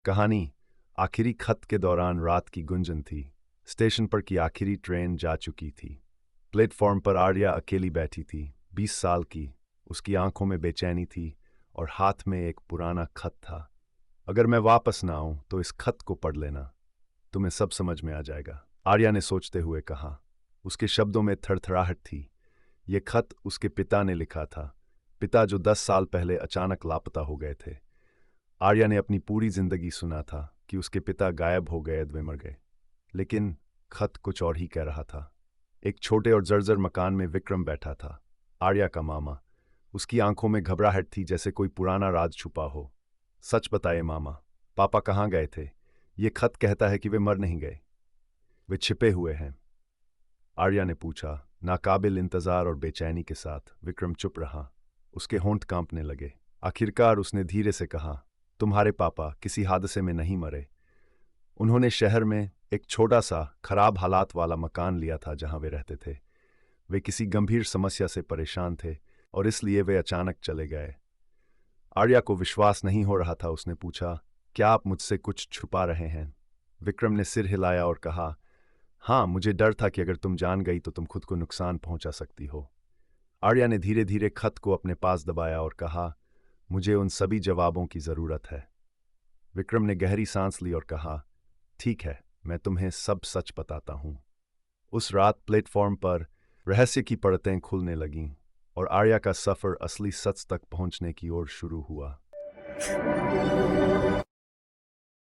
कहानी आखिरी खत के दौरान रात की गुंजन थी। स्टेशन पर की आखिरी ट्रेन जा चुकी थी। प्लेटफॉर्म पर आर्या अकेली बैठी थी, 20 साल की। उसकी आंखों में बेचैनी थी और हाथ में एक पुराना खत था। अगर मैं वापस ना आऊं तो इस खत को पढ़ लेना, तुम्हें सब समझ में आ जाएगा, आर्या ने सोचते हुए कहा। उसके शब्दों में थरथराहट थी। ये खत उसके पिता ने लिखा था, पिता जो 10 साल पहले अचानक लापता हो गए थे। आर्या ने अपनी पूरी जिंदगी सुना था कि उसके पिता गायब हो गए, वे मर गए, लेकिन खत कुछ और ही कह रहा था। एक छोटे और जर्जर मकान में विक्रम बैठा था, आर्या का मामा। उसकी आंखों में घबराहट थी, जैसे कोई पुराना राज छुपा हो। सच बताइए मामा, पापा कहाँ गए थे? ये खत कहता है कि वे मर नहीं गए, वे छिपे हुए हैं, आर्या ने पूछा। नाकाबिल इंतजार और बेचैनी के साथ विक्रम चुप रहा। उसके होंठ कांपने लगे। आखिरकार उसने धीरे से कहा, तुम्हारे पापा किसी हादसे में नहीं मरे। उन्होंने शहर में एक छोटा सा खराब हालात वाला मकान लिया था जहां वे रहते थे। वे किसी गंभीर समस्या से परेशान थे और इसलिए वे अचानक चले गए। आर्या को विश्वास नहीं हो रहा था। उसने पूछा, क्या आप मुझसे कुछ छुपा रहे हैं? विक्रम ने सिर हिलाया और कहा, हाँ, मुझे डर था कि अगर तुम जान गई तो तुम खुद को नुकसान पहुंचा सकती हो। आर्या ने धीरे धीरे खत को अपने पास दबाया और कहा, मुझे उन सभी जवाबों की जरूरत है। विक्रम ने गहरी सांस ली और कहा, ठीक है, मैं तुम्हें सब सच बताता हूं। उस रात प्लेटफॉर्म पर रहस्य की परतें खुलने लगीं और आर्या का सफर असली सच तक पहुंचने की ओर शुरू हुआ।